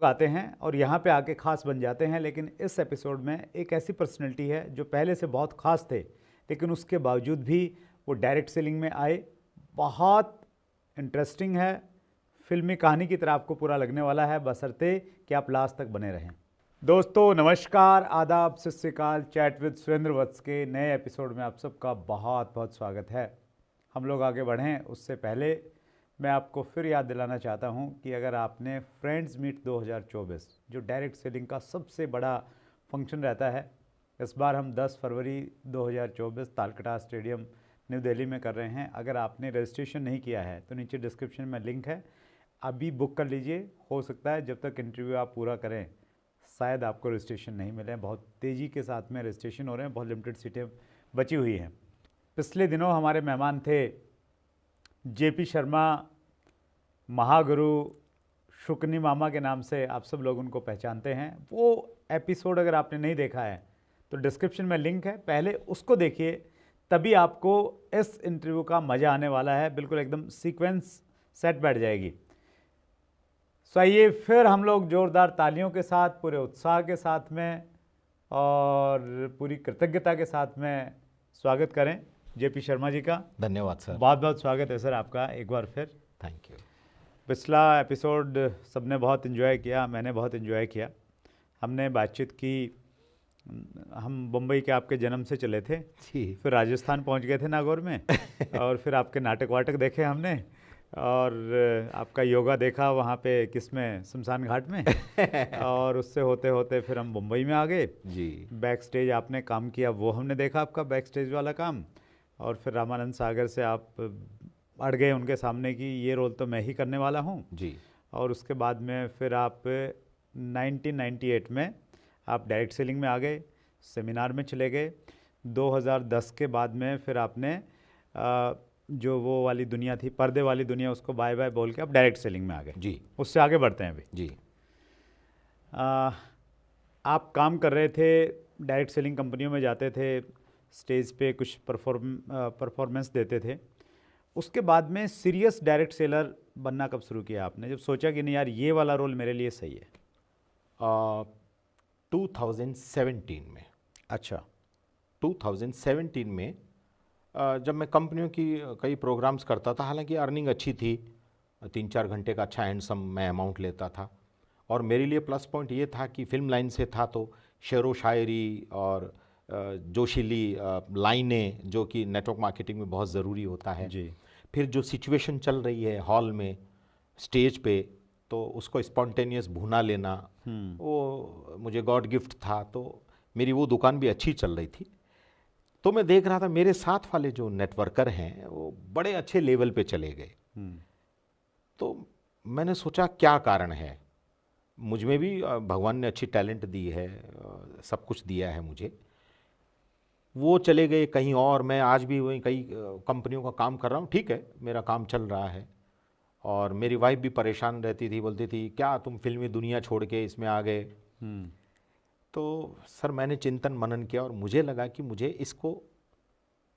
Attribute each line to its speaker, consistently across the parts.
Speaker 1: आते हैं और यहाँ पे आके खास बन जाते हैं। लेकिन इस एपिसोड में एक ऐसी पर्सनैलिटी है जो पहले से बहुत खास थे, लेकिन उसके बावजूद भी वो डायरेक्ट सेलिंग में आए। बहुत इंटरेस्टिंग है, फिल्मी कहानी की तरह आपको पूरा लगने वाला है, बशर्ते कि आप लास्ट तक बने रहें। दोस्तों नमस्कार, आदाब, सत श्री अकाल। चैट विद सुरेंद्र वत्स के नए एपिसोड में आप सबका बहुत बहुत स्वागत है। हम लोग आगे बढ़ें उससे पहले मैं आपको फिर याद दिलाना चाहता हूं कि अगर आपने फ्रेंड्स मीट 2024 जो डायरेक्ट सेलिंग का सबसे बड़ा फंक्शन रहता है, इस बार हम 10 फरवरी 2024 तालकटोरा स्टेडियम न्यू दिल्ली में कर रहे हैं। अगर आपने रजिस्ट्रेशन नहीं किया है तो नीचे डिस्क्रिप्शन में लिंक है, अभी बुक कर लीजिए। हो सकता है जब तक इंटरव्यू आप पूरा करें शायद आपको रजिस्ट्रेशन नहीं मिले। बहुत तेज़ी के साथ में रजिस्ट्रेशन हो रहे हैं, बहुत लिमिटेड सीटें बची हुई हैं। पिछले दिनों हमारे मेहमान थे जेपी शर्मा, महागुरु, शुकनी मामा के नाम से आप सब लोग उनको पहचानते हैं। वो एपिसोड अगर आपने नहीं देखा है तो डिस्क्रिप्शन में लिंक है, पहले उसको देखिए, तभी आपको इस इंटरव्यू का मज़ा आने वाला है। बिल्कुल एकदम सीक्वेंस सेट बैठ जाएगी। सो आइए फिर हम लोग जोरदार तालियों के साथ, पूरे उत्साह के साथ में और पूरी कृतज्ञता के साथ में स्वागत करें जेपी शर्मा जी का।
Speaker 2: धन्यवाद सर।
Speaker 1: बहुत बहुत स्वागत है सर आपका एक बार फिर।
Speaker 2: Thank you.
Speaker 1: पिछला एपिसोड सबने बहुत इन्जॉय किया, मैंने बहुत इन्जॉय किया। हमने बातचीत की, हम बम्बई के आपके जन्म से चले थे
Speaker 2: जी।
Speaker 1: फिर राजस्थान पहुंच गए थे नागौर में और फिर आपके नाटक वाटक देखे हमने और आपका योगा देखा वहाँ पे किसमें, शमशान घाट में और उससे होते होते फिर हम मुंबई में आ गए
Speaker 2: जी।
Speaker 1: बैक स्टेज आपने काम किया वो हमने देखा, आपका बैक स्टेज वाला काम। और फिर रामानंद सागर से आप अड़ गए उनके सामने कि ये रोल तो मैं ही करने वाला हूँ
Speaker 2: जी।
Speaker 1: और उसके बाद में फिर आप 1998 में आप डायरेक्ट सेलिंग में आ गए, सेमिनार में चले गए। 2010 के बाद में फिर आपने जो वो वाली दुनिया थी, पर्दे वाली दुनिया, उसको बाय बाय बोल के आप डायरेक्ट सेलिंग में आ गए।
Speaker 2: जी।
Speaker 1: उससे आगे बढ़ते हैं अभी।
Speaker 2: जी।
Speaker 1: आप काम कर रहे थे, डायरेक्ट सेलिंग कंपनियों में जाते थे, स्टेज पे कुछ परफॉर्मेंस देते थे। उसके बाद में सीरियस डायरेक्ट सेलर बनना कब शुरू किया आपने, जब सोचा कि नहीं यार ये वाला रोल मेरे लिए सही है?
Speaker 2: 2017 में।
Speaker 1: अच्छा।
Speaker 2: 2017 में जब मैं कंपनियों की कई प्रोग्राम्स करता था, हालांकि अर्निंग अच्छी थी, 3-4 घंटे का अच्छा हैंडसम मैं अमाउंट लेता था। और मेरे लिए प्लस पॉइंट ये था कि फिल्म लाइन से था तो शेर व शायरी और जोशीली लाइनें, जो कि नेटवर्क मार्केटिंग में बहुत ज़रूरी होता है
Speaker 1: जी।
Speaker 2: फिर जो सिचुएशन चल रही है हॉल में, स्टेज पे, तो उसको स्पॉन्टेनियस भुना लेना, वो मुझे गॉड गिफ्ट था। तो मेरी वो दुकान भी अच्छी चल रही थी। तो मैं देख रहा था मेरे साथ वाले जो नेटवर्कर हैं वो बड़े अच्छे लेवल पे चले गए। तो मैंने सोचा क्या कारण है। मुझ में भी भगवान ने अच्छी टैलेंट दी है, सब कुछ दिया है मुझे। वो चले गए कहीं और, मैं आज भी वहीं कई कंपनियों का काम कर रहा हूँ। ठीक है, मेरा काम चल रहा है। और मेरी वाइफ भी परेशान रहती थी, बोलती थी क्या तुम फिल्मी दुनिया छोड़ के इसमें आ गए। तो सर मैंने चिंतन मनन किया और मुझे लगा कि मुझे इसको,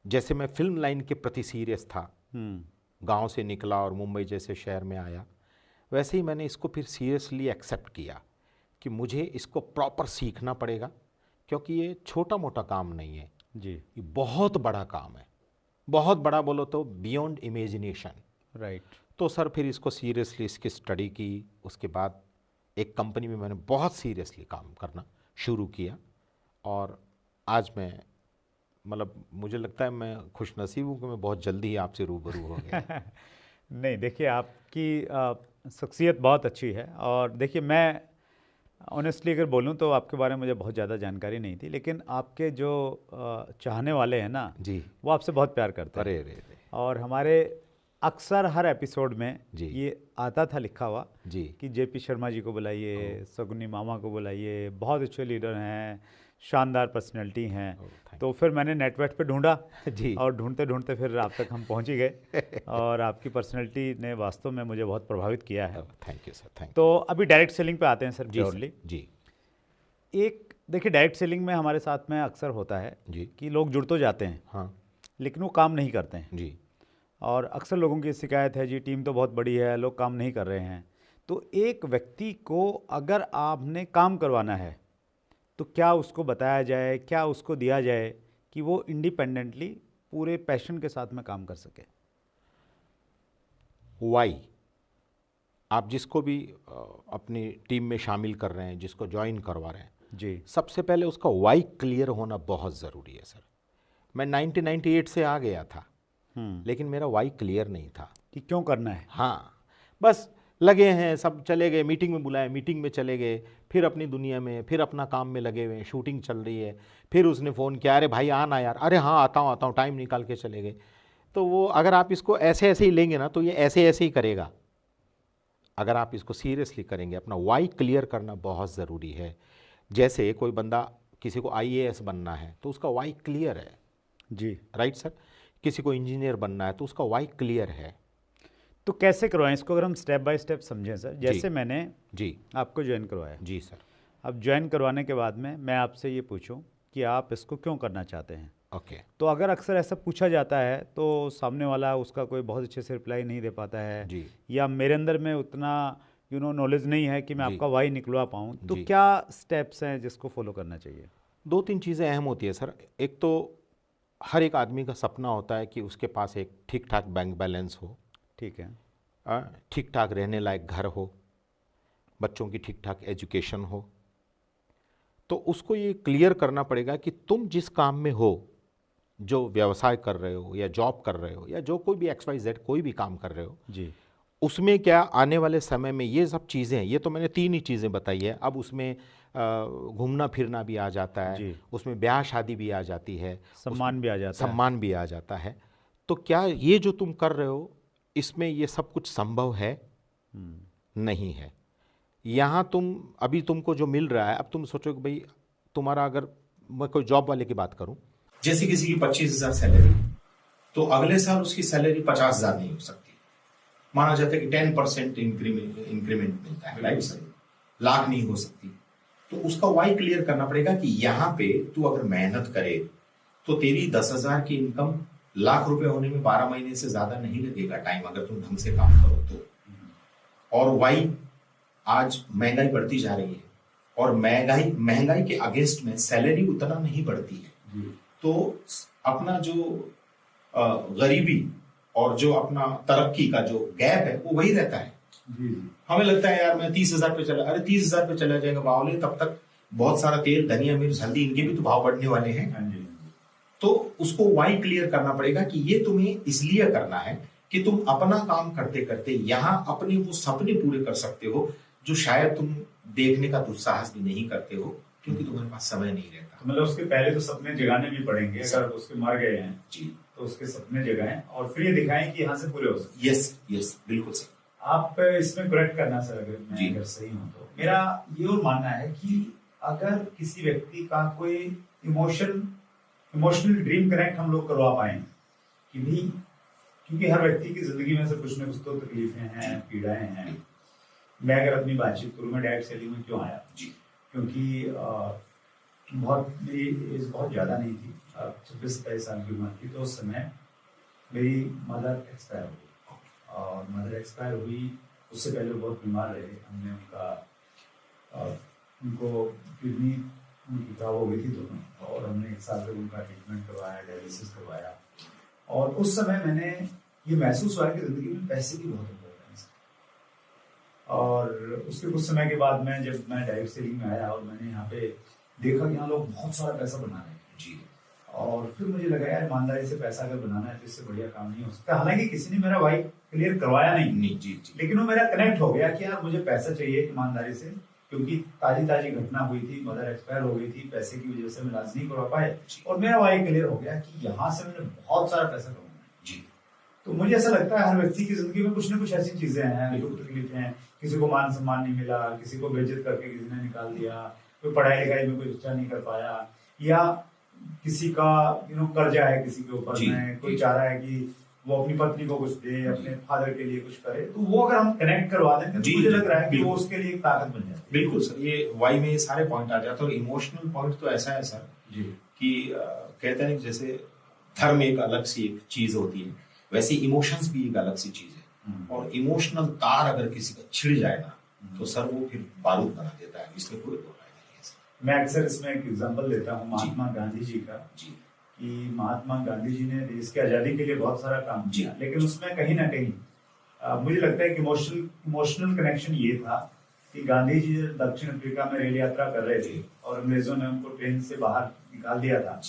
Speaker 2: जैसे मैं फिल्म लाइन के प्रति सीरियस था, गांव से निकला और मुंबई जैसे शहर में आया, वैसे ही मैंने इसको फिर सीरियसली एक्सेप्ट किया कि मुझे इसको प्रॉपर सीखना पड़ेगा, क्योंकि ये छोटा मोटा काम नहीं है
Speaker 1: जी।
Speaker 2: ये बहुत बड़ा काम है। बहुत बड़ा बोलो तो बियॉन्ड इमेजिनेशन।
Speaker 1: राइट।
Speaker 2: तो सर फिर इसको सीरियसली इसकी स्टडी की। उसके बाद एक कंपनी में मैंने बहुत सीरियसली काम करना शुरू किया और आज मैं, मतलब मुझे लगता है मैं खुशनसीब हूँ कि मैं बहुत जल्दी ही आपसे रूबरू हो गया।
Speaker 1: नहीं देखिए, आपकी शख्सियत बहुत अच्छी है और देखिए मैं ऑनेस्टली अगर बोलूं तो आपके बारे में मुझे बहुत ज़्यादा जानकारी नहीं थी, लेकिन आपके जो चाहने वाले हैं ना
Speaker 2: जी,
Speaker 1: वो आपसे बहुत प्यार करते हैं।
Speaker 2: अरे अरे अरे
Speaker 1: और हमारे अक्सर हर एपिसोड में
Speaker 2: जी।
Speaker 1: ये आता था लिखा हुआ
Speaker 2: जी।
Speaker 1: कि जेपी शर्मा जी को बुलाइए, सगुनी मामा को बुलाइए, बहुत अच्छे लीडर हैं, शानदार पर्सनैलिटी हैं। तो फिर मैंने नेटवर्क पे ढूंढा
Speaker 2: जी।
Speaker 1: और ढूंढते ढूंढते फिर आप तक हम पहुंच ही गए और आपकी पर्सनैलिटी ने वास्तव में मुझे बहुत प्रभावित किया है।
Speaker 2: Thank you sir, thank you.
Speaker 1: तो अभी डायरेक्ट सेलिंग पे आते हैं सर
Speaker 2: जी
Speaker 1: प्योरली।
Speaker 2: जी।
Speaker 1: एक देखिए, डायरेक्ट सेलिंग में हमारे साथ में अक्सर होता है
Speaker 2: जी।
Speaker 1: कि लोग जुड़ तो जाते हैं,
Speaker 2: हाँ
Speaker 1: लेकिन वो काम नहीं करते हैं।
Speaker 2: जी।
Speaker 1: और अक्सर लोगों की शिकायत है जी टीम तो बहुत बड़ी है, लोग काम नहीं कर रहे हैं। तो एक व्यक्ति को अगर आपने काम करवाना है तो क्या उसको बताया जाए, क्या उसको दिया जाए कि वो इंडिपेंडेंटली पूरे पैशन के साथ में काम कर सके?
Speaker 2: वाई आप जिसको भी अपनी टीम में शामिल कर रहे हैं, जिसको ज्वाइन करवा रहे हैं
Speaker 1: जी,
Speaker 2: सबसे पहले उसका वाई क्लियर होना बहुत ज़रूरी है सर। मैं 1998 से आ गया था लेकिन मेरा वाई क्लियर नहीं था
Speaker 1: कि क्यों करना है।
Speaker 2: हाँ, बस लगे हैं, सब चले गए, मीटिंग में बुलाए, मीटिंग में चले गए, फिर अपनी दुनिया में, फिर अपना काम में लगे हुए हैं, शूटिंग चल रही है, फिर उसने फ़ोन किया, अरे भाई आना यार, अरे हाँ आता हूँ, टाइम निकाल के चले गए। तो वो अगर आप इसको ऐसे ऐसे ही लेंगे ना तो ये ऐसे ऐसे ही करेगा। अगर आप इसको सीरियसली करेंगे, अपना वाई क्लियर करना बहुत ज़रूरी है। जैसे कोई बंदा, किसी को आईएएस बनना है तो उसका वाई क्लियर है
Speaker 1: जी,
Speaker 2: राइट सर। किसी को इंजीनियर बनना है तो उसका वाई क्लियर है।
Speaker 1: तो कैसे करवाएं इसको, अगर हम स्टेप बाय स्टेप समझें सर। जैसे मैंने
Speaker 2: जी
Speaker 1: आपको ज्वाइन करवाया,
Speaker 2: जी सर।
Speaker 1: अब ज्वाइन करवाने के बाद में मैं आपसे ये पूछूं कि आप इसको क्यों करना चाहते हैं,
Speaker 2: ओके
Speaker 1: तो अगर अक्सर ऐसा पूछा जाता है तो सामने वाला उसका कोई बहुत अच्छे से रिप्लाई नहीं दे पाता है,
Speaker 2: जी
Speaker 1: या मेरे अंदर में उतना नॉलेज नहीं है कि मैं
Speaker 2: जी
Speaker 1: आपका वाई निकलवा पाऊँ, तो
Speaker 2: जी।
Speaker 1: क्या स्टेप्स हैं जिसको फॉलो करना चाहिए?
Speaker 2: दो तीन चीज़ें अहम होती है सर। एक तो हर एक आदमी का सपना होता है कि उसके पास एक ठीक ठाक बैंक बैलेंस हो,
Speaker 1: ठीक है।
Speaker 2: ठीक ठाक रहने लायक घर हो, बच्चों की ठीक ठाक एजुकेशन हो। तो उसको ये क्लियर करना पड़ेगा कि तुम जिस काम में हो, जो व्यवसाय कर रहे हो या जॉब कर रहे हो या जो कोई भी XYZ कोई भी काम कर रहे हो,
Speaker 1: जी,
Speaker 2: उसमें क्या आने वाले समय में ये सब चीज़ें, ये तो मैंने तीन ही चीज़ें बताई है, अब उसमें घूमना फिरना भी आ जाता है,
Speaker 1: जी,
Speaker 2: उसमें ब्याह शादी भी आ जाती है,
Speaker 1: सम्मान भी आ जाता है।
Speaker 2: सम्मान भी आ जाता है। तो क्या ये जो तुम कर रहे हो इसमें ये सब कुछ संभव है? नहीं है। यहाँ तुम अभी तुमको जो मिल रहा है, अब तुम सोचो कि भाई तुम्हारा, अगर मैं कोई जॉब वाले की बात करूं,
Speaker 3: जैसे किसी की 25,000 सैलरी, तो अगले साल उसकी सैलरी 50,000 नहीं हो सकती। माना जाता है कि 10% इंक्रीमेंट मिलता है, राइट सर। लाख नहीं हो सकती। तो उसका वाई क्लियर करना पड़ेगा कि यहाँ पे तू अगर मेहनत करे तो तेरी 10,000 की इनकम लाख रुपए होने में 12 महीने से ज्यादा नहीं लगेगा टाइम, अगर तुम ढंग से काम करो तो। और वाई, आज महंगाई बढ़ती जा रही है और महंगाई के अगेंस्ट में सैलरी उतना नहीं बढ़ती है। तो अपना जो गरीबी और जो अपना तरक्की का जो गैप है वो वही रहता है। हमें लगता है यार मैं 30,000 पे चला, अरे 30,000 पे चला जाएगा बावले, तब तक बहुत सारा तेल, धनिया, मिर्च, हल्दी, इनके भी तो भाव बढ़ने वाले हैं। तो उसको वाई क्लियर करना पड़ेगा कि ये तुम्हें इसलिए करना है कि तुम अपना काम करते करते यहाँ अपने वो सपने पूरे कर सकते हो जो शायद तुम देखने का दुस्साहस भी नहीं करते हो क्योंकि तुम्हारे पास समय नहीं रहता।
Speaker 1: तो मतलब उसके पहले तो सपने जगाने भी पड़ेंगे, अगर उसके मर गए हैं
Speaker 3: जी
Speaker 1: तो उसके सपने जगाएं और फिर ये दिखाएं कि यहाँ से पूरे हो सकते।
Speaker 3: यस बिल्कुल सही।
Speaker 1: आप इसमें करेक्ट करना सर, अगर मैं अगर सही हूँ तो। मेरा ये और मानना है कि अगर किसी व्यक्ति का कोई इमोशनल ड्रीम कनेक्ट हम लोग करवा पाए कि नहीं, क्योंकि हर व्यक्ति की जिंदगी में से कुछ न कुछ तो तकलीफें हैं, पीड़ाएं हैं। मैं अगर अपनी बातचीत करूँ, मैं डायरेक्ट सेलिंग में क्यों आया जी, क्योंकि मेरी एज बहुत ज़्यादा नहीं थी, 26-27 साल की उम्र थी। तो उस समय मेरी मदर एक्सपायर हो गई और मदर एक्सपायर हुई, उससे पहले बहुत बीमार रहे। हमने उनको किडनी उनकी खराब हो गई थी दोनों, और हमने 1 साल तक उनका ट्रीटमेंट करवाया, डायलिसिस करवाया। और उस समय मैंने ये महसूस हुआ कि ज़िंदगी में पैसे की बहुत इम्पोर्टेंस है। और उसके कुछ समय के बाद में जब मैं डायरेक्ट सेलिंग में आया और मैंने यहाँ पे देखा कि यहाँ लोग बहुत सारा पैसा बना रहे हैं जी, और फिर मुझे लगा यार ईमानदारी से पैसा अगर बनाना है तो इससे बढ़िया काम नहीं हो सकता। हालांकि किसी ने मेरा वाई क्लियर करवाया नहीं जी, लेकिन वो मेरा कनेक्ट हो गया कि यार मुझे पैसा चाहिए ईमानदारी से, क्योंकि ताजी घटना हुई थी, मदर एक्सपायर हो गई थी, पैसे की वजह से मैं इलाज नहीं करवा पाए। और मेरा वाई क्लियर हो गया कि यहाँ से मैंने बहुत सारा पैसा कमाना है जी। तो मुझे ऐसा लगता है हर व्यक्ति की जिंदगी में कुछ न कुछ ऐसी चीजें हैं, दुख तकलीफें हैं। किसी को मान सम्मान नहीं मिला, किसी को बेइज्जत करके किसी ने निकाल दिया, कोई पढ़ाई लिखाई में कोई अच्छा नहीं कर पाया, या किसी का कर्जा है किसी के ऊपर में, कोई चाह रहा है कि वो अपनी पत्नी को कुछ दे, अपने फादर के लिए कुछ करे। तो वो अगर हम कनेक्ट करवा दें तो मुझे लग रहा है कि वो उसके लिए एक ताकत बन जाती है।
Speaker 3: बिल्कुल सर, ये वाई में ये सारे पॉइंट आ जाते हैं। और इमोशनल पॉइंट तो ऐसा है सर जी कि कहते हैं जैसे धर्म एक अलग सी एक चीज होती है, वैसे इमोशंस भी एक अलग सी चीज है। और इमोशनल तार अगर किसी का छिड़ जाए ना तो सर वो फिर बारूद बना देता है, इसमें कोई दो राय नहीं है सर।
Speaker 1: मैं अक्सर इसमें एक एग्जांपल देता हूँ महात्मा गांधी जी का,
Speaker 3: जी
Speaker 1: कि महात्मा गांधी जी ने देश की आजादी के लिए बहुत सारा काम किया, लेकिन उसमें कहीं ना कहीं मुझे लगता है कि इमोशनल कनेक्शन ये था कि गांधी जी दक्षिण अफ्रीका में रेल यात्रा कर रहे थे और अंग्रेजों ने उनको ट्रेन से बाहर निकाल दिया था।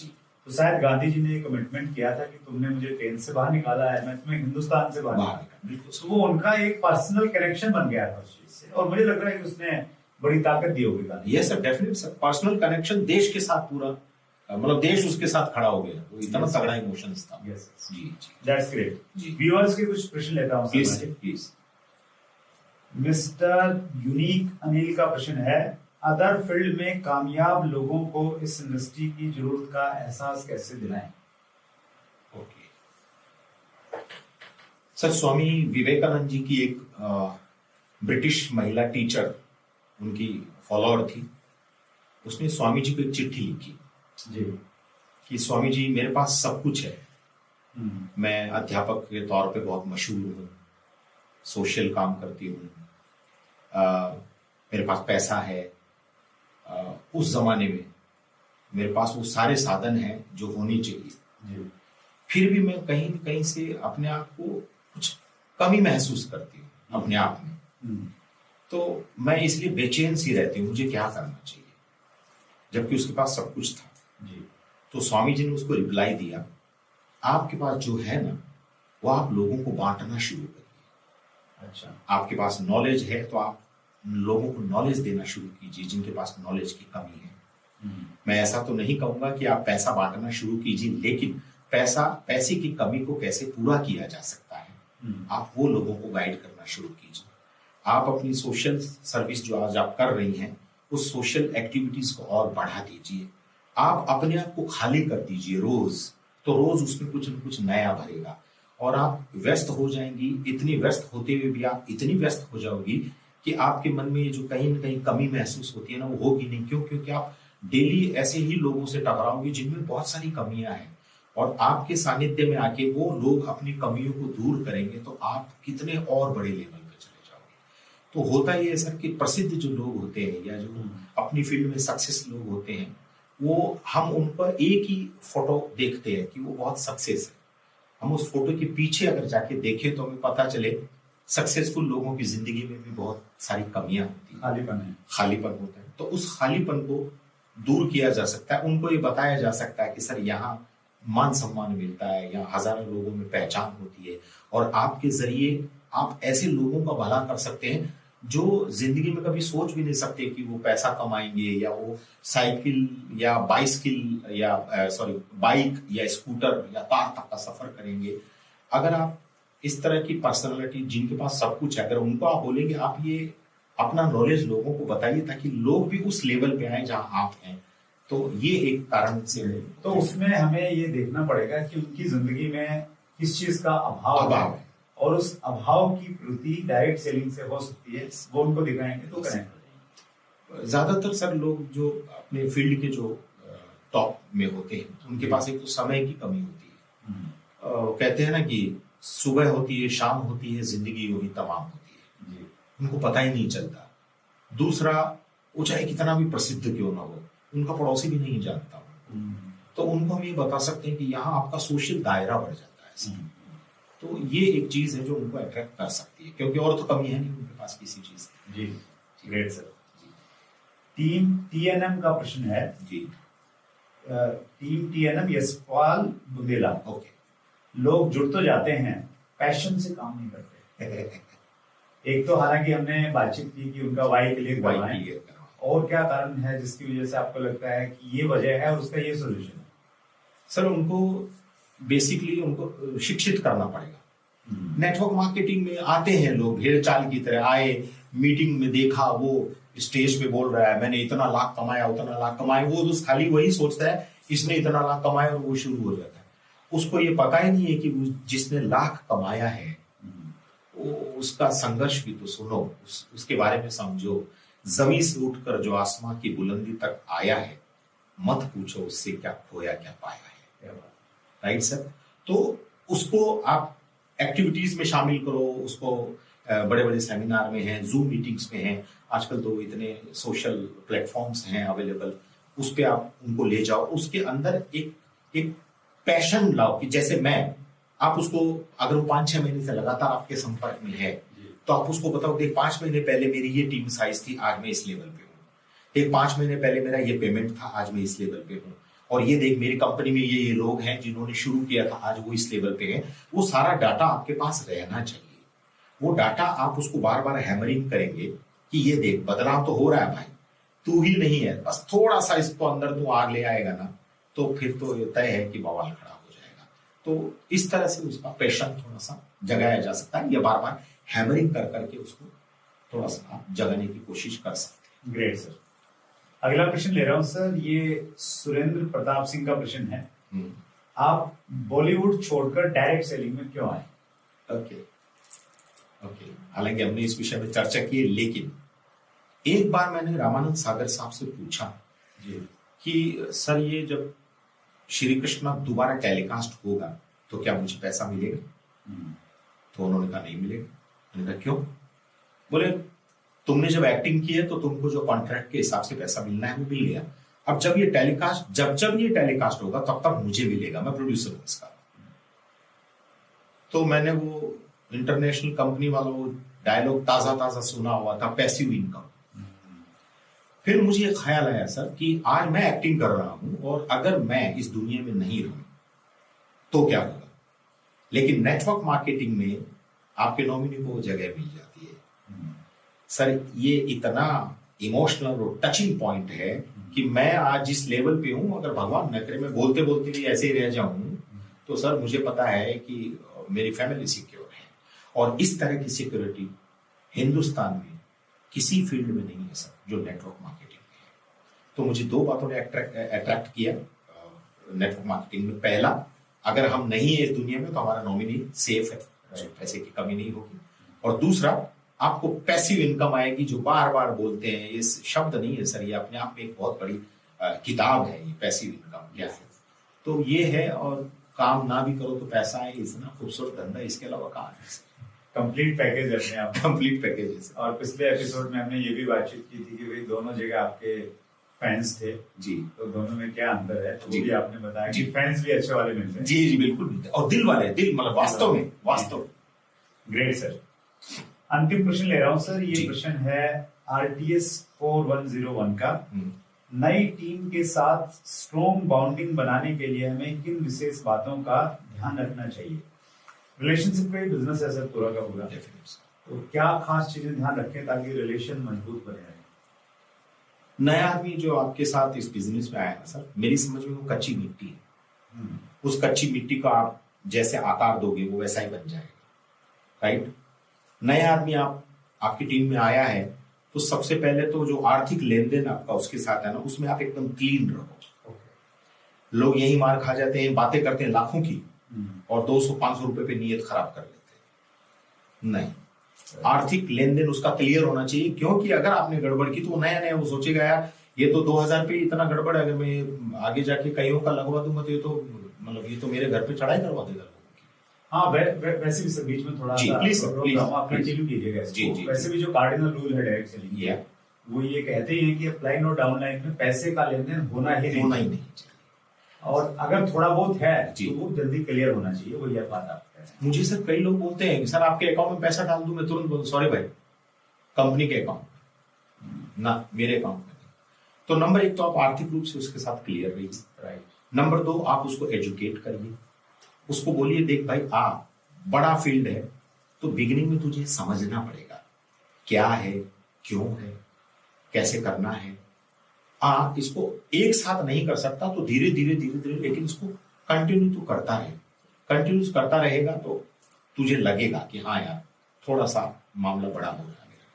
Speaker 1: तो शायद गांधी जी ने कमिटमेंट किया था कि तुमने मुझे ट्रेन से बाहर निकाला है, मैं तुम्हें हिंदुस्तान से बाहर निकाला। तो वो उनका एक पर्सनल कनेक्शन बन गया था उस चीज से, और मुझे लग रहा है कि उसने बड़ी ताकत दी होगी गांधी।
Speaker 3: ये sir definite sir, personal connection देश के साथ पूरा, मतलब देश उसके साथ खड़ा हो गया, वो इतना तगड़ा इमोशंस था।
Speaker 1: यस
Speaker 3: जी जी,
Speaker 1: दैट्स ग्रेट।
Speaker 3: जी
Speaker 1: व्यूअर्स के कुछ प्रश्न लेता हूं।
Speaker 3: Please please.
Speaker 1: Mister unique Anil का प्रश्न है, अदर फील्ड में कामयाब लोगों को इस इंडस्ट्री की जरूरत का एहसास कैसे दिलाएं?
Speaker 3: ओके सर, स्वामी विवेकानंद जी की एक ब्रिटिश महिला टीचर, उनकी फॉलोअर थी, उसने स्वामी जी को एक चिट्ठी लिखी
Speaker 1: जी
Speaker 3: कि स्वामी जी मेरे पास सब कुछ है, मैं अध्यापक के तौर पे बहुत मशहूर हूँ, सोशल काम करती हूँ, मेरे पास पैसा है, उस जमाने में मेरे पास वो सारे साधन हैं जो होनी चाहिए, फिर भी मैं कहीं न कहीं से अपने आप को कुछ कमी महसूस करती हूँ अपने आप में, तो मैं इसलिए बेचैन सी रहती हूँ, मुझे क्या करना चाहिए, जबकि उसके पास सब कुछ था। तो स्वामी जी ने उसको रिप्लाई दिया, आपके पास जो है ना वो आप लोगों को बांटना शुरू करिए।
Speaker 1: अच्छा,
Speaker 3: आपके पास नॉलेज है तो आप लोगों को नॉलेज देना शुरू कीजिए जिनके पास नॉलेज की कमी है। मैं ऐसा तो नहीं कहूंगा कि आप पैसा बांटना शुरू कीजिए, लेकिन पैसे की कमी को कैसे पूरा किया जा सकता है, आप वो लोगों को गाइड करना शुरू कीजिए। आप अपनी सोशल सर्विस जो आज आप कर रही हैं, उस सोशल एक्टिविटीज को और बढ़ा दीजिए। आप अपने आप को खाली कर दीजिए रोज, तो रोज उसमें कुछ न कुछ नया भरेगा और आप व्यस्त हो जाएंगी। इतनी व्यस्त होते हुए भी आप इतनी व्यस्त हो जाओगी कि आपके मन में जो कहीं ना कहीं कमी महसूस होती है ना, वो होगी नहीं। क्यों? क्योंकि आप डेली ऐसे ही लोगों से टकराओगे जिनमें बहुत सारी कमियां हैं, और आपके सानिध्य में आके वो लोग अपनी कमियों को दूर करेंगे तो आप कितने और बड़े लेवल पे चले जाओगे। तो होता ये है सर कि प्रसिद्ध जो लोग होते हैं या जो अपनी फील्ड में सक्सेस लोग होते हैं, वो हम उन पर एक ही फोटो देखते हैं कि वो बहुत सक्सेस है। हम उस फोटो के पीछे अगर जाके देखें तो हमें पता चले सक्सेसफुल लोगों की जिंदगी में भी बहुत सारी कमियां होती हैं, खालीपन होता है। तो उस खालीपन को दूर किया जा सकता है, उनको ये बताया जा सकता है कि सर यहाँ मान सम्मान मिलता है, यहाँ हजारों लोगों में पहचान होती है, और आपके जरिए आप ऐसे लोगों का भला कर सकते हैं जो जिंदगी में कभी सोच भी नहीं सकते कि वो पैसा कमाएंगे या वो साइकिल या बाइक या स्कूटर या कार तक का सफर करेंगे। अगर आप इस तरह की पर्सनालिटी जिनके पास सब कुछ है, अगर उनको आप बोलेंगे आप ये अपना नॉलेज लोगों को बताइए ताकि लोग भी उस लेवल पे आए जहां आप हैं, तो ये एक कारण से।
Speaker 1: तो उसमें हमें ये देखना पड़ेगा कि उनकी जिंदगी में किस चीज का अभाव है, और उस अभाव की पूर्ति डायरेक्ट सेलिंग से हो सकती है, वो उनको दिखाएंगे तो कनेक्ट हो जाएंगे।
Speaker 3: ज्यादातर सर लोग जो अपने फील्ड के जो टॉप में होते हैं, उनके पास एक तो समय की कमी होती है। कहते हैं ना कि सुबह होती है, शाम होती है, जिंदगी वही तमाम होती है, उनको पता ही नहीं चलता। दूसरा, वो चाहे कितना भी प्रसिद्ध क्यों ना हो, उनका पड़ोसी भी नहीं जानता, तो उनको हम ये बता सकते हैं कि यहाँ आपका सोशल दायरा बढ़ जाता है। तो ये एक चीज है जो उनको अट्रैक्ट कर सकती है, क्योंकि और तो कमी है नहीं उनके पास किसी चीज की।
Speaker 1: जी ग्रेट सर। टीम TNM का प्रश्न है
Speaker 3: जी।
Speaker 1: Team TNM Yashpal Bundela,
Speaker 3: okay.
Speaker 1: लोग जुड़ तो जाते हैं, पैशन से काम नहीं करते। एक तो हालांकि हमने बातचीत की कि उनका वाई क्लियर करवाएं, और क्या कारण है जिसकी वजह से आपको लगता है कि ये वजह है और उसका ये सोल्यूशन है?
Speaker 3: सर उनको बेसिकली उनको शिक्षित करना पड़ेगा। नेटवर्क मार्केटिंग में आते हैं लोग भेड़ चाल की तरह, आए मीटिंग में देखा वो स्टेज पे बोल रहा है मैंने इतना लाख कमाया उतना लाख कमाया, वो बस खाली वही सोचता है इसने इतना लाख कमाया और वो शुरू हो जाता है। उसको ये पता ही नहीं है कि जिसने लाख कमाया है वो उसका संघर्ष भी तो सुनो, उसके बारे में समझो। जमीन से उठकर जो आसमां की बुलंदी तक आया है, मत पूछो उससे क्या खोया क्या पाया है। Right sir? तो उसको आप एक्टिविटीज में शामिल करो, उसको बड़े बड़े सेमिनार में हैं, जूम मीटिंग्स में हैं, आजकल तो इतने सोशल प्लेटफॉर्म्स हैं अवेलेबल, उस पर आप उनको ले जाओ, उसके अंदर एक पैशन लाओ कि जैसे मैं, आप उसको अगर वो 5-6 महीने से लगातार आपके संपर्क में है तो आप उसको बताओ देख 5 महीने पहले मेरी ये टीम साइज थी, आज मैं इस लेवल पे हूँ। एक 5 महीने पहले मेरा ये पेमेंट था, आज मैं इस लेवल पे हूँ। और ये देख मेरी कंपनी में ये लोग हैं जिन्होंने शुरू किया था, आज वो इस लेवल पे हैं। वो सारा डाटा आपके पास रहना चाहिए। वो डाटा आप उसको बार बार हैमरिंग करेंगे कि ये देख बदलाव तो हो रहा है भाई, तू ही नहीं है, बस थोड़ा सा इसको अंदर तू आग ले आएगा ना, तो फिर तो ये तय है कि बवाल खड़ा हो जाएगा। तो इस तरह से उसका पैशन थोड़ा सा जगाया जा सकता है, या बार बार हैमरिंग कर करके उसको थोड़ा सा आप जगाने की कोशिश कर सकते हैं।
Speaker 1: Great sir. अगला प्रश्न ले रहा हूं सर, ये सुरेंद्र प्रताप सिंह का प्रश्न है, आप बॉलीवुड छोड़कर डायरेक्ट सेलिंग में क्यों आए?
Speaker 3: ओके, हालांकि हमने इस विषय में चर्चा की, लेकिन एक बार मैंने रामानंद सागर साहब से पूछा कि सर ये जब श्री कृष्णा दोबारा टेलीकास्ट होगा तो क्या मुझे पैसा मिलेगा? तो उन्होंने कहा नहीं मिलेगा। मैंने कहा क्यों? बोले तुमने जब एक्टिंग की है तो तुमको जो कॉन्ट्रैक्ट के हिसाब से पैसा मिलना है वो मिल गया। अब जब ये टेलीकास्ट होगा तब तक मुझे मिलेगा, मैं प्रोड्यूसर हूं इसका। तो मैंने वो इंटरनेशनल कंपनी वालों डायलॉग ताजा सुना हुआ था, पैसिव इनकम। फिर मुझे एक ख्याल आया सर कि आज मैं एक्टिंग कर रहा हूं और अगर मैं इस दुनिया में नहीं रहूं तो क्या होगा? लेकिन नेटवर्क मार्केटिंग में आपके नॉमिनी को जगह मिल जाती है। सर ये इतना इमोशनल और टचिंग पॉइंट है कि मैं आज जिस लेवल पे हूं, अगर भगवान न करे मैं बोलते बोलते भी ऐसे ही रह जाऊं तो सर मुझे पता है कि मेरी फैमिली सिक्योर है। और इस तरह की सिक्योरिटी हिंदुस्तान में किसी फील्ड में नहीं है सर, जो नेटवर्क मार्केटिंग में है। तो मुझे 2 बातों ने अट्रैक्ट किया नेटवर्क मार्केटिंग में। पहला, अगर हम नहीं है इस दुनिया में तो हमारा नॉमिनी सेफ है, पैसे की कमी नहीं होगी। और दूसरा, आपको पैसिव इनकम आएगी, जो बार बार बोलते हैं, ये शब्द नहीं है सर, ये अपने आप में एक बहुत बड़ी किताब है, ये पैसिव इनकम क्या है। तो ये है, और काम ना भी करो तो पैसा है, इतना खूबसूरत धंधा, इसके अलावा कहाँ है?
Speaker 1: कंप्लीट पैकेज अपने आप,
Speaker 3: कंप्लीट पैकेज है।
Speaker 1: और पिछले एपिसोड में हमने ये भी बातचीत की थी कि भाई दोनों जगह आपके फैंस थे
Speaker 3: जी,
Speaker 1: तो दोनों में क्या अंतर है, तो भी आपने बताया
Speaker 3: जी,
Speaker 1: कि फैंस भी अच्छे वाले मिलते हैं।
Speaker 3: जी बिल्कुल मिलते हैं, और दिल वाले, दिल मतलब वास्तव।
Speaker 1: Great sir. अंतिम प्रश्न ले रहा हूं सर, ये प्रश्न है RTS 4101 का। नई टीम के साथ स्ट्रॉन्ग बॉन्डिंग बनाने के लिए हमें किन विशेष बातों का ध्यान रखना चाहिए? रिलेशनशिप पे बिजनेस है सर पूरा का पूरा, तो क्या खास चीजें ध्यान रखें ताकि रिलेशन मजबूत बने रहे?
Speaker 3: नया आदमी जो आपके साथ इस बिजनेस में आया ना सर, मेरी समझ में वो कच्ची मिट्टी है। उस कच्ची मिट्टी को आप जैसे आकार दोगे वो वैसा ही बन जाएगा, राइट? नया आदमी आपकी टीम में आया है तो सबसे पहले तो जो आर्थिक लेन देन आपका उसके साथ है ना, उसमें आप एकदम क्लीन रहो। लोग यही मार खा जाते हैं, बातें करते हैं लाखों की और 200-500 रुपए पे नीयत खराब कर लेते हैं। नहीं, आर्थिक लेन देन उसका क्लियर होना चाहिए, क्योंकि अगर आपने गड़बड़ की तो वो नया वो सोचेगा यार ये तो 2000 पे इतना गड़बड़ है, अगर मैं आगे जाके कईयों का लगवा दूंगा तो ये तो मेरे घर पे चढ़ाई करवा देगा।
Speaker 1: हाँ, वैसे भी सर बीच में थोड़ा सा
Speaker 3: प्लीज
Speaker 1: आप कंटिन्यू कीजिएगा इसको। वैसे भी जो कार्डिनल रूल है डायरेक्ट सेलिंग, वो ये कहते ही है कि अपलाइन और डाउनलाइन में पैसे का लेन देन होना ही नहीं चाहिए, और अगर थोड़ा बहुत है तो वो जल्दी क्लियर होना चाहिए। वो ये बात आप कह रहे हैं।
Speaker 3: मुझे सर कई लोग बोलते हैं कि सर आपके अकाउंट में पैसा डाल दूं, मैं तुरंत बोलूं सॉरी भाई, कंपनी के अकाउंट ना, मेरे अकाउंट में। तो नंबर 1 तो आप आर्थिक रूप से उसके साथ क्लियर रहिए, राइट। नंबर 2, आप उसको एजुकेट करिए, उसको बोलिए देख भाई बड़ा फील्ड है तो बिगिनिंग में तुझे समझना पड़ेगा क्या है, क्यों है, कैसे करना है। इसको एक साथ नहीं कर सकता तो धीरे धीरे लेकिन इसको कंटिन्यू तो करता रहे। कंटिन्यूस करता रहेगा तो तुझे लगेगा कि हाँ यार थोड़ा सा मामला बड़ा हो रहा है मेरा।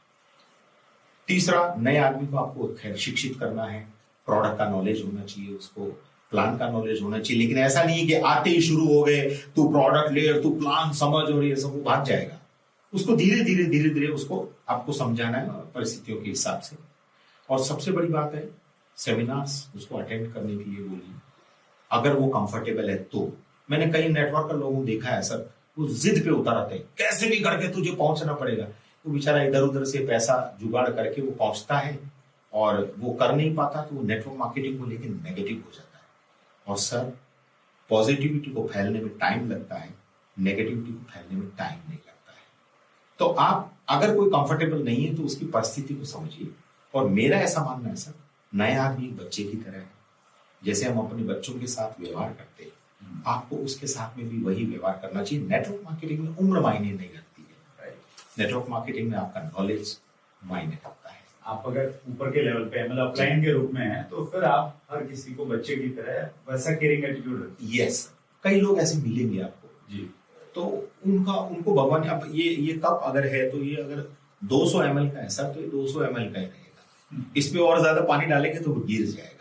Speaker 3: तीसरा, नए आदमी को आपको खैर शिक्षित करना है, प्रोडक्ट का नॉलेज होना चाहिए, उसको प्लान का नॉलेज होना चाहिए। लेकिन ऐसा नहीं है कि आते ही शुरू हो गए तू प्रोडक्ट ले और तू प्लान समझ और ये सब भाग जाएगा। उसको धीरे धीरे उसको आपको समझाना है परिस्थितियों के हिसाब से। और सबसे बड़ी बात है सेमिनार्स उसको अटेंड करने के लिए बोलिए, अगर वो कंफर्टेबल है तो। मैंने कई नेटवर्कर लोगों को देखा है सर, वो जिद पे उतर आते हैं, कैसे भी करके तुझे पहुंचना पड़ेगा। वो बेचारा इधर उधर से पैसा जुगाड़ करके वो पहुंचता है और वो कर नहीं पाता, तो वो नेटवर्क मार्केटिंग को लेकर नेगेटिव हो जाता है। और सर, पॉजिटिविटी को फैलने में टाइम लगता है, नेगेटिविटी को फैलने में टाइम नहीं लगता है। तो आप अगर कोई कंफर्टेबल नहीं है तो उसकी परिस्थिति को समझिए। और मेरा ऐसा मानना है सर, नया आदमी एक बच्चे की तरह है। जैसे हम अपने बच्चों के साथ व्यवहार करते हैं, आपको उसके साथ में भी वही व्यवहार करना चाहिए। नेटवर्क मार्केटिंग में उम्र मायने नहीं रखती है। नेटवर्क मार्केटिंग में आपका नॉलेज मायने रखता है।
Speaker 1: आप अगर ऊपर के लेवल पे मतलब अपलाइन के रूप में हैं, तो फिर आप हर किसी को बच्चे की तरह वैसा केयरिंग एटीट्यूड रखिए।
Speaker 3: यस, कई लोग ऐसे मिलेंगे आपको
Speaker 1: जी,
Speaker 3: तो उनको भगवान, अब ये कप अगर है तो ये अगर 200 ml का है सर, तो ये 200 ml का ही रहेगा। इसमें और ज्यादा पानी डालेंगे तो वो गिर जाएगा।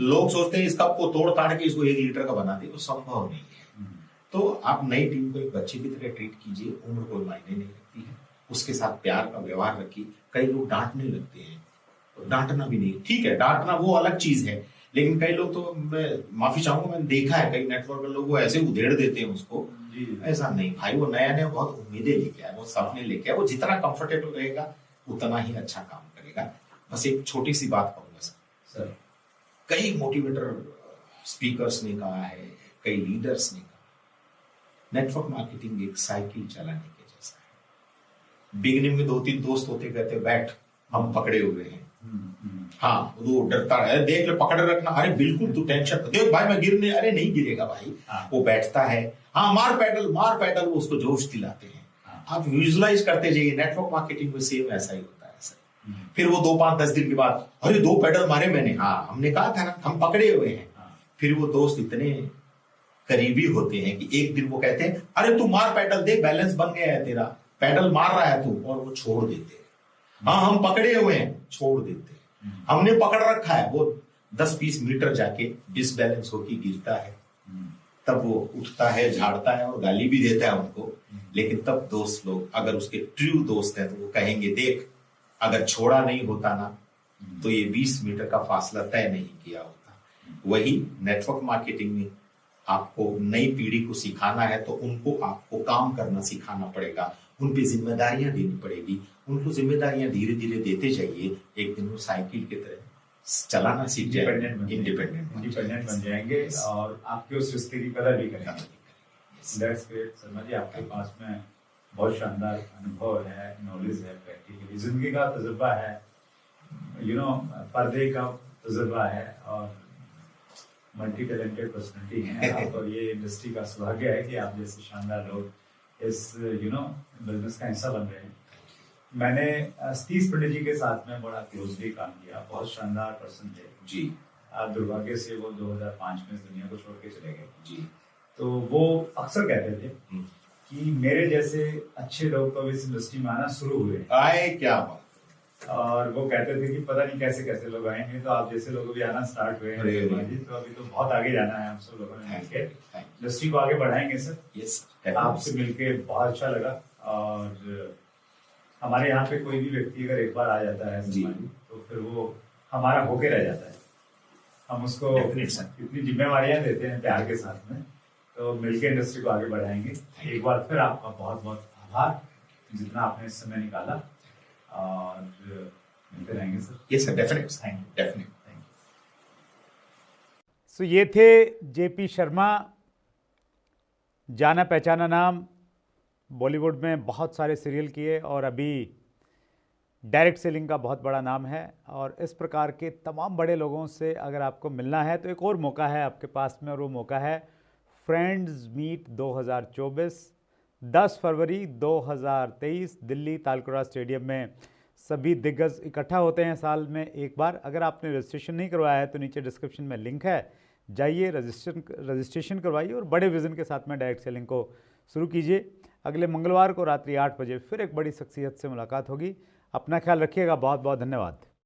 Speaker 3: लोग सोचते हैं इस कप को तोड़ ताड़ के इसको 1 लीटर का बना दे, तो संभव नहीं है। तो आप नई टीम को एक बच्चे की तरह ट्रीट कीजिए। उम्र कोई मायने नहीं रखती है। उसके साथ प्यार का व्यवहार रखिए। कई लोग डांटने लगते हैं, तो डांटना भी नहीं, ठीक है, डांटना वो अलग चीज है। लेकिन कई लोग, तो मैं माफी चाहूंगा, मैंने देखा है कई नेटवर्क लोग वो ऐसे उधेड़ देते हैं उसको। ऐसा नहीं भाई, वो नया नया बहुत उम्मीदें लेके आए, वो सपने लेके आए। वो जितना कंफर्टेबल रहेगा उतना ही अच्छा काम करेगा। बस एक छोटी सी बात कहूंगा सर, कई मोटिवेटर स्पीकर्स ने कहा है, कई लीडर्स ने कहा, नेटवर्क मार्केटिंग एक साइकिल चलाने के जैसा है। बिगिनिंग में 2-3 दोस्त होते, कहते बैठ, हम पकड़े हुए हैं। हाँ, वो डरता है, देख ले, पकड़ रखना, अरे बिल्कुल तू टेंशन, देख भाई मैं गिरने, अरे नहीं गिरेगा भाई। वो बैठता है, हाँ मार पैडल, वो उसको जोश दिलाते हैं। आप विजुअलाइज करते जाइए। नेटवर्क मार्केटिंग में सेम ऐसा ही होता है सर। फिर वो 2-5-10 दिन के बाद, अरे 2 पैडल मारे मैंने, हाँ हमने कहा था ना, हम पकड़े हुए हैं। फिर वो दोस्त इतने करीबी होते हैं कि एक दिन वो कहते हैं, अरे तू मार पैडल, देख बैलेंस बन गया है तेरा, पैडल मार रहा है तू, और वो छोड़ देते हैं। हाँ हम पकड़े हुए हैं, छोड़ देते हैं। हमने पकड़ रखा है, वो 10-20 मीटर जाके डिसबैलेंस होके गिरता है। तब वो उठता है, झाड़ता है और गाली भी देता है उनको। लेकिन तब दोस्त लोग, अगर उसके ट्रू दोस्त हैं, तो वो कहेंगे, देख अगर छोड़ा नहीं होता ना, तो ये 20 मीटर का फासला तय नहीं किया होता। वही नेटवर्क मार्केटिंग में आपको नई पीढ़ी को सिखाना है, तो उनको आपको काम करना सिखाना पड़ेगा, उन पे जिम्मेदारियां देनी पड़ेगी। उनको जिम्मेदारियां धीरे धीरे देते जाइए। एक दिन वो साइकिल की तरह चलाना सीख जाएंगे,
Speaker 1: इंडिपेंडेंट बन जाएंगे और आपके उस रिश्ते की कदर भी करेंगे। दैट्स ग्रेट शर्मा जी, आपके पास में बहुत शानदार अनुभव है, नॉलेज है, प्रैक्टिकली जिंदगी का तजुर्बा है, पर्दे का तजुर्बा है और मल्टी टैलेंटेड पर्सनैलिटी है आप। और ये इंडस्ट्री का सौभाग्य है कि आप जैसे शानदार लोग इस बिजनेस का हिस्सा बन रहे हैं। मैंने सतीश पंडित जी के साथ में बड़ा क्लोजली काम किया, बहुत शानदार पर्सन थे
Speaker 3: जी।
Speaker 1: दुर्भाग्य से वो 2005 में इस दुनिया को छोड़ के चले गए
Speaker 3: जी।
Speaker 1: तो वो अक्सर कहते थे कि मेरे जैसे अच्छे लोग तो इस इंडस्ट्री में आना शुरू हुए
Speaker 3: आए, क्या बात।
Speaker 1: और वो कहते थे कि पता नहीं कैसे कैसे लोग आएंगे, तो आप जैसे लोग भी आना स्टार्ट हुए हैं जी। तो अभी तो बहुत आगे जाना है, हम सब लोगों ने मिलकर इंडस्ट्री को आगे बढ़ाएंगे सर।
Speaker 3: यस,
Speaker 1: आपसे मिलके बहुत अच्छा लगा। और हमारे यहाँ पे कोई भी व्यक्ति अगर एक बार आ जाता है जी, तो फिर वो हमारा होके रह जाता है। हम उसको इतनी जिम्मेवारियां देते हैं प्यार के साथ में, तो मिलके इंडस्ट्री को आगे बढ़ाएंगे। एक बार फिर आपका बहुत बहुत आभार, जितना आपने इस समय निकाला, और मिलते रहेंगे sir.
Speaker 3: Yes sir, definite, thank you, definite, thank you.
Speaker 1: So ये थे जेपी शर्मा, जाना पहचाना नाम, बॉलीवुड में बहुत सारे सीरियल किए और अभी डायरेक्ट सेलिंग का बहुत बड़ा नाम है। और इस प्रकार के तमाम बड़े लोगों से अगर आपको मिलना है तो एक और मौका है आपके पास में, और वो मौका है फ्रेंड्स मीट 2024, 10 फरवरी 2023 दिल्ली तालकटोरा स्टेडियम में। सभी दिग्गज इकट्ठा होते हैं साल में एक बार। अगर आपने रजिस्ट्रेशन नहीं करवाया है तो नीचे डिस्क्रिप्शन में लिंक है, जाइए रजिस्ट्रेशन करवाइए और बड़े विज़न के साथ में डायरेक्ट सेलिंग को शुरू कीजिए। अगले मंगलवार को रात्रि 8 बजे फिर एक बड़ी शख्सियत से मुलाकात होगी। अपना ख्याल रखिएगा। बहुत बहुत धन्यवाद।